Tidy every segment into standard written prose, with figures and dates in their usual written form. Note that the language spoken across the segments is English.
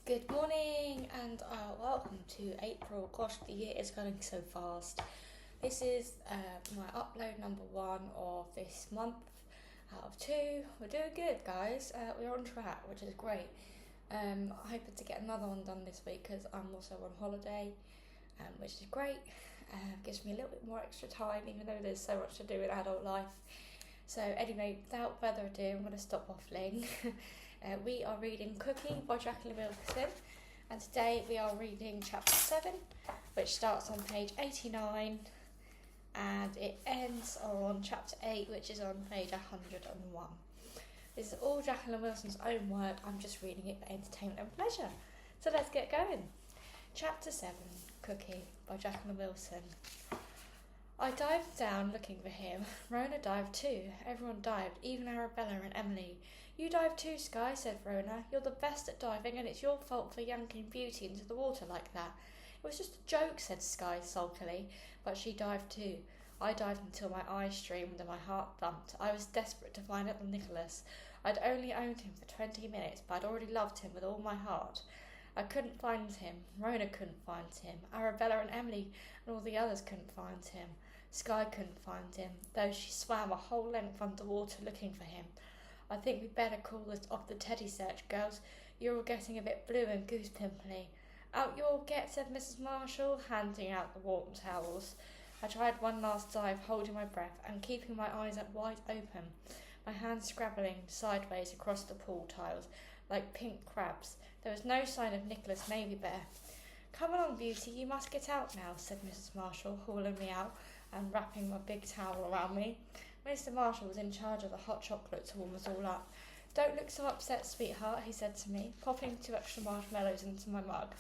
Good morning and welcome to April. Gosh, the year is going so fast. This is my upload number 1 of this month out of 2. We're doing good, guys. We're on track, which is great. Hoping to get another one done this week because I'm also on holiday, which is great. Gives me a little bit more extra time, even though there's so much to do in adult life. So anyway, without further ado, I'm going to stop waffling. We are reading Cookie by Jaqueline Wilson, and today we are reading chapter 7, which starts on page 89 and it ends on chapter 8, which is on page 101. This is all Jaqueline Wilson's own work. I'm just reading it for entertainment and pleasure. So let's get going. Chapter 7, Cookie by Jaqueline Wilson. I dived down looking for him. Rona dived too. Everyone dived, even Arabella and Emily. You dived too, Sky, said Rona. You're the best at diving, and it's your fault for yanking Beauty into the water like that. It was just a joke, said Sky sulkily, but she dived too. I dived until my eyes streamed and my heart thumped. I was desperate to find little Nicholas. I'd only owned him for 20 minutes, but I'd already loved him with all my heart. I couldn't find him. Rona couldn't find him. Arabella and Emily and all the others couldn't find him. Sky couldn't find him, though she swam a whole length underwater looking for him. I think we'd better call this off the teddy search, girls. You're all getting a bit blue and goose pimply. Out you all get, said Mrs. Marshall, handing out the warm towels. I tried one last dive, holding my breath and keeping my eyes wide open, my hands scrabbling sideways across the pool tiles like pink crabs. There was no sign of Nicholas Navy Bear. Come along, Beauty, you must get out now, said Mrs. Marshall, hauling me out and wrapping my big towel around me. Mr. Marshall was in charge of the hot chocolate to warm us all up. Don't look so upset, sweetheart, he said to me, popping 2 extra marshmallows into my mug.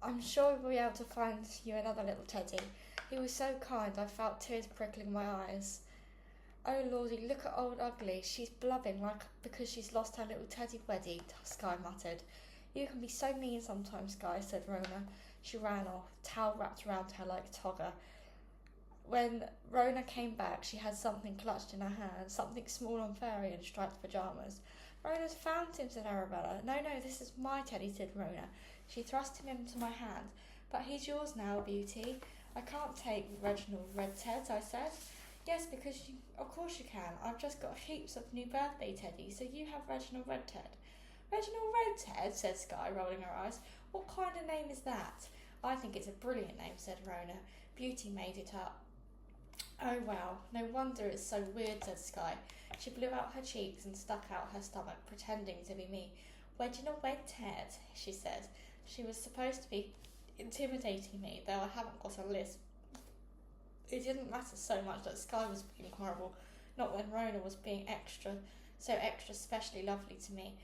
I'm sure we'll be able to find you another little teddy. He was so kind, I felt tears prickling my eyes. Oh, Lordy, look at old Ugly. She's blubbing like because she's lost her little teddy weddy, Sky muttered. You can be so mean sometimes, Sky, said Rona. She ran off, towel wrapped around her like a togger. When Rona came back, she had something clutched in her hand, something small and furry in striped pyjamas. Rona's found him, said Arabella. No, this is my teddy, said Rona. She thrust him into my hand. But he's yours now, Beauty. I can't take Reginald Red Ted, I said. Yes, because of course you can. I've just got heaps of new birthday teddies, so you have Reginald Red Ted. Reginald Red Ted, said Sky, rolling her eyes. What kind of name is that? I think it's a brilliant name, said Rona. Beauty made it up. Oh, well, no wonder it's so weird, said Sky. She blew out her cheeks and stuck out her stomach, pretending to be me. Reginald Red Ted, she said. She was supposed to be intimidating me, though I haven't got a lisp. It didn't matter so much that Sky was being horrible, not when Rona was being extra specially lovely to me.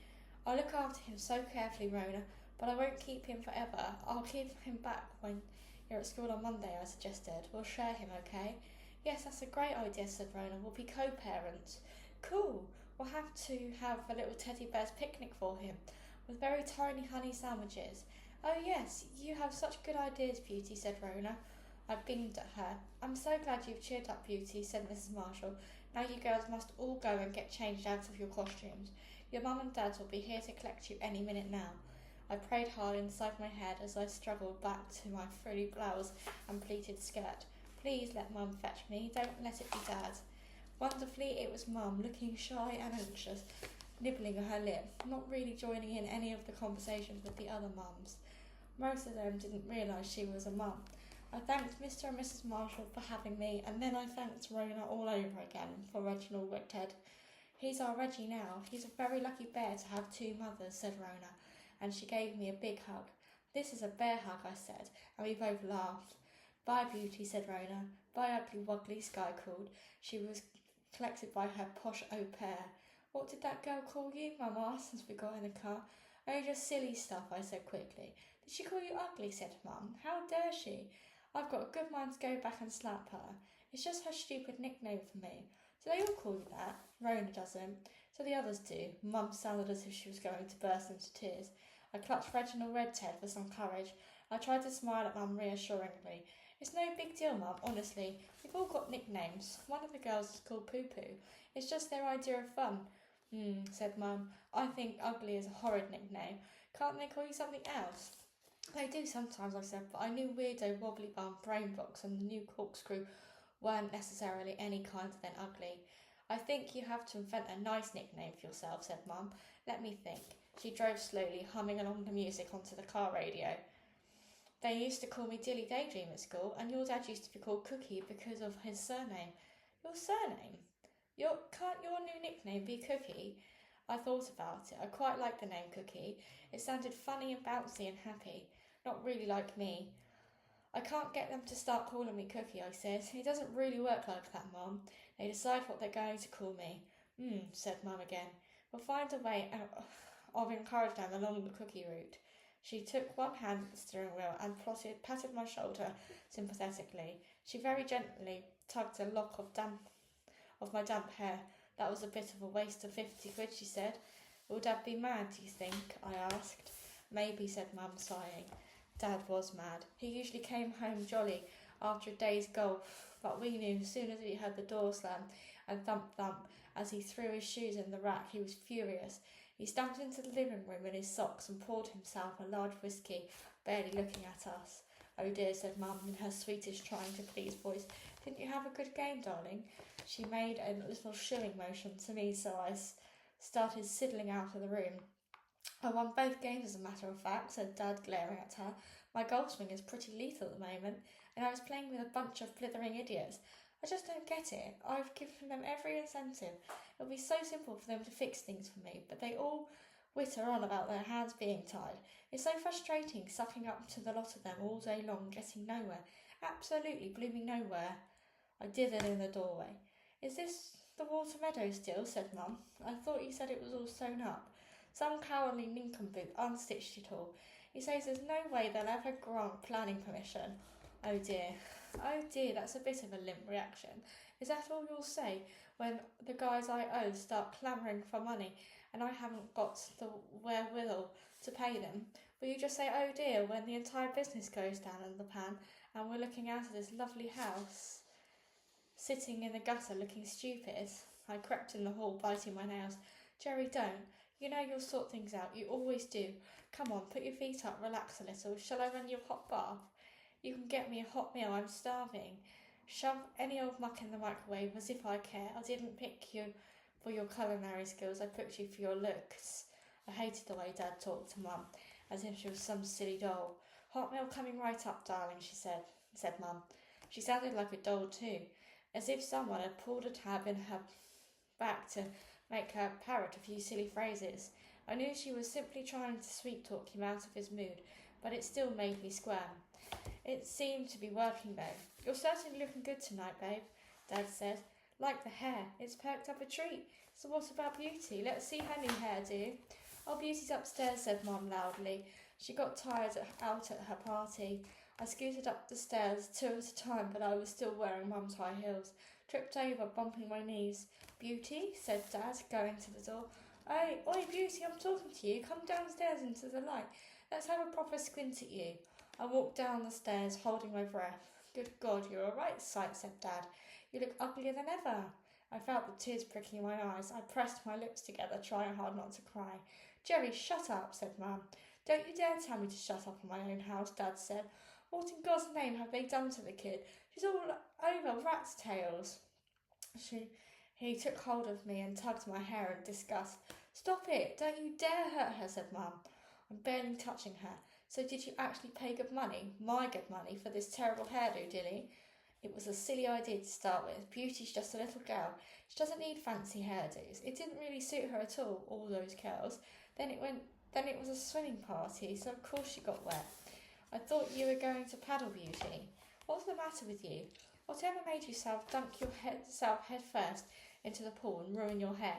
I'll look after him so carefully, Rona, but I won't keep him forever. I'll keep him back when you're at school on Monday, I suggested. We'll share him, okay? Yes, that's a great idea, said Rona. We'll be co-parents. Cool. We'll have to have a little teddy bear's picnic for him, with very tiny honey sandwiches. Oh yes, you have such good ideas, Beauty, said Rona. I beamed at her. I'm so glad you've cheered up, Beauty, said Mrs. Marshall. Now you girls must all go and get changed out of your costumes. Your mum and dad will be here to collect you any minute now. I prayed hard inside my head as I struggled back to my frilly blouse and pleated skirt. Please let Mum fetch me. Don't let it be Dad. Wonderfully, it was Mum, looking shy and anxious, nibbling her lip, not really joining in any of the conversations with the other mums. Most of them didn't realise she was a mum. I thanked Mr. and Mrs. Marshall for having me, and then I thanked Rona all over again for Reginald Red Ted. He's our Reggie now. He's a very lucky bear to have 2 mothers, said Rona, and she gave me a big hug. This is a bear hug, I said, and we both laughed. Bye, Beauty, said Rona. Bye, Ugly Wuggly, Sky called. She was collected by her posh au pair. What did that girl call you? Mum asked as we got in the car. Oh, just silly stuff, I said quickly. Did she call you ugly? Said Mum. How dare she? I've got a good mind to go back and slap her. It's just her stupid nickname for me. Do they all call you that? Rona doesn't. So the others do. Mum sounded as if she was going to burst into tears. I clutched Reginald Red Ted for some courage. I tried to smile at Mum reassuringly. It's no big deal, Mum, honestly. We've all got nicknames. One of the girls is called Poo Poo. It's just their idea of fun. Said Mum. I think ugly is a horrid nickname. Can't they call you something else? They do sometimes, I said, but I knew weirdo, wobbly bum, brain box and the new corkscrew weren't necessarily any kinder than ugly. I think you have to invent a nice nickname for yourself, said Mum. Let me think. She drove slowly, humming along the music onto the car radio. They used to call me Dilly Daydream at school, and your dad used to be called Cookie because of his surname. Your surname? Can't your new nickname be Cookie? I thought about it. I quite like the name Cookie. It sounded funny and bouncy and happy. Not really like me. I can't get them to start calling me Cookie, I said. It doesn't really work like that, Mum. They decide what they're going to call me. Said Mum again. We'll find a way of encouraging them along the Cookie route. She took one hand at the steering wheel and patted my shoulder sympathetically. She very gently tugged a lock of my damp hair. That was a bit of a waste of 50 quid, she said. Will Dad be mad, do you think? I asked. Maybe, said Mum, sighing. Dad was mad. He usually came home jolly after a day's golf, but we knew as soon as he heard the door slam and thump as he threw his shoes in the rack, he was furious. He stamped into the living room in his socks and poured himself a large whisky, barely looking at us. Oh dear, said Mum in her sweetest trying to please voice. Didn't you have a good game, darling? She made a little shilling motion to me, so I started sidling out of the room. I won both games, as a matter of fact, said Dad, glaring at her. My golf swing is pretty lethal at the moment, and I was playing with a bunch of blithering idiots. I just don't get it. I've given them every incentive. It'll be so simple for them to fix things for me, but they all witter on about their hands being tied. It's so frustrating sucking up to the lot of them all day long, getting nowhere. Absolutely blooming nowhere. I dithered in the doorway. Is this the water meadow still? Said Mum. I thought you said it was all sewn up. Some cowardly nincompoop unstitched it all. He says there's no way they'll ever grant planning permission. Oh dear, that's a bit of a limp reaction. Is that all you'll say when the guys I owe start clamouring for money and I haven't got the wherewithal to pay them? Will you just say oh dear when the entire business goes down in the pan and we're looking out of this lovely house, sitting in the gutter looking stupid? I crept in the hall, biting my nails. Jerry, don't. You know you'll sort things out. You always do. Come on, put your feet up, relax a little. Shall I run you a hot bath? You can get me a hot meal. I'm starving. Shove any old muck in the microwave as if I care. I didn't pick you for your culinary skills. I picked you for your looks. I hated the way Dad talked to Mum, as if she was some silly doll. Hot meal coming right up, darling, she said Mum. She sounded like a doll too, as if someone had pulled a tab in her back to make her parrot a few silly phrases. I knew she was simply trying to sweet-talk him out of his mood, but it still made me squirm. It seemed to be working though. You're certainly looking good tonight, babe, Dad said. Like the hair, it's perked up a treat. So what about Beauty? Let's see her new hairdo. Oh, Beauty's upstairs, said Mum loudly. She got tired out at her party. I scooted up the stairs 2 at a time, but I was still wearing Mum's high heels. Tripped over, bumping my knees. Beauty, said Dad, going to the door. Oi, Beauty, I'm talking to you. Come downstairs into the light. Let's have a proper squint at you. I walked down the stairs, holding my breath. Good God, you're a right sight, said Dad. You look uglier than ever. I felt the tears pricking my eyes. I pressed my lips together, trying hard not to cry. Jerry, shut up, said Mum. Don't you dare tell me to shut up in my own house, Dad said. What in God's name have they done to the kid? She's all over rat's tails. He took hold of me and tugged my hair in disgust. Stop it! Don't you dare hurt her, said Mum. I'm barely touching her. So did you actually pay good money, my good money, for this terrible hairdo, Dilly? It was a silly idea to start with. Beauty's just a little girl. She doesn't need fancy hairdos. It didn't really suit her at all those curls. Then it was a swimming party, so of course she got wet. I thought you were going to paddle, Beauty. What's the matter with you? Whatever made yourself dunk yourself head first into the pool and ruin your hair?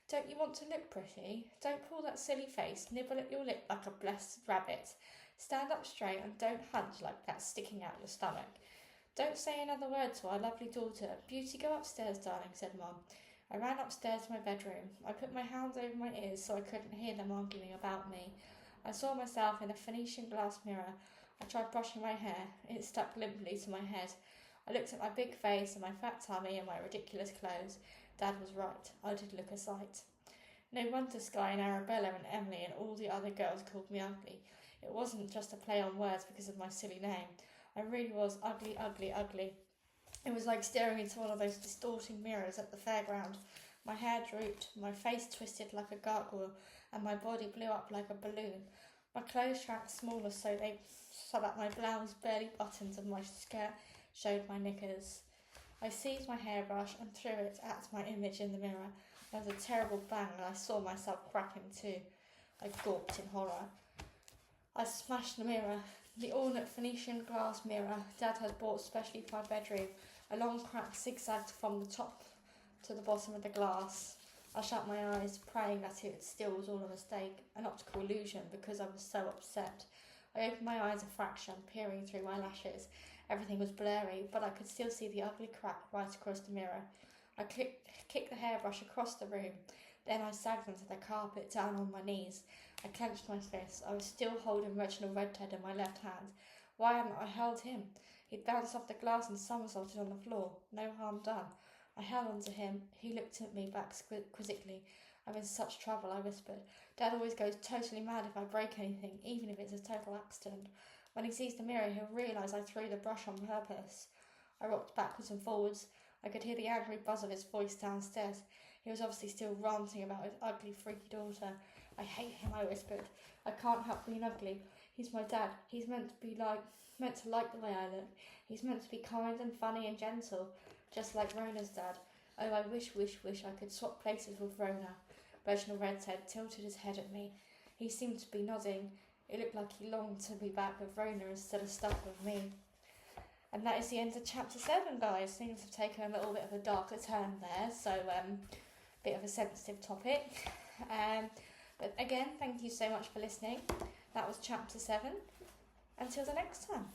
Don't you want to look pretty? Don't pull that silly face, nibble at your lip like a blessed rabbit. Stand up straight and don't hunch like that sticking out your stomach. Don't say another word to our lovely daughter. Beauty, go upstairs, darling, said Mum. I ran upstairs to my bedroom. I put my hands over my ears so I couldn't hear them arguing about me. I saw myself in a Phoenician glass mirror. I tried brushing my hair. It stuck limply to my head. I looked at my big face and my fat tummy and my ridiculous clothes. Dad was right. I did look a sight. No wonder Sky and Arabella and Emily and all the other girls called me ugly. It wasn't just a play on words because of my silly name. I really was ugly, ugly, ugly. It was like staring into one of those distorting mirrors at the fairground. My hair drooped, my face twisted like a gargoyle, and my body blew up like a balloon. My clothes shrank smaller so that my blouse barely buttoned and my skirt showed my knickers. I seized my hairbrush and threw it at my image in the mirror. There was a terrible bang and I saw myself crack in two. I gawped in horror. I smashed the mirror. The ornate Phoenician glass mirror Dad had bought specially for my bedroom. A long crack zigzagged from the top to the bottom of the glass. I shut my eyes, praying that it still was all a mistake, an optical illusion, because I was so upset. I opened my eyes a fraction, peering through my lashes. Everything was blurry, but I could still see the ugly crack right across the mirror. I kicked the hairbrush across the room. Then I sagged onto the carpet, down on my knees. I clenched my fists. I was still holding Reginald Redhead in my left hand. Why hadn't I held him? He'd bounced off the glass and somersaulted on the floor. No harm done. I held on to him. He looked at me back quizzically. I'm in such trouble, I whispered. Dad always goes totally mad if I break anything, even if it's a total accident. When he sees the mirror, he'll realise I threw the brush on purpose. I rocked backwards and forwards. I could hear the angry buzz of his voice downstairs. He was obviously still ranting about his ugly, freaky daughter. I hate him, I whispered. I can't help being ugly. He's my dad. He's meant to like the way I look. He's meant to be kind and funny and gentle, just like Rona's dad. Oh, I wish I could swap places with Rona. Reginald Redhead tilted his head at me. He seemed to be nodding. It looked like he longed to be back with Rona instead of stuck with me. And that is the end of chapter 7, guys. Things have taken a little bit of a darker turn there, so bit of a sensitive topic. But again, thank you so much for listening. That was chapter 7. Until the next time.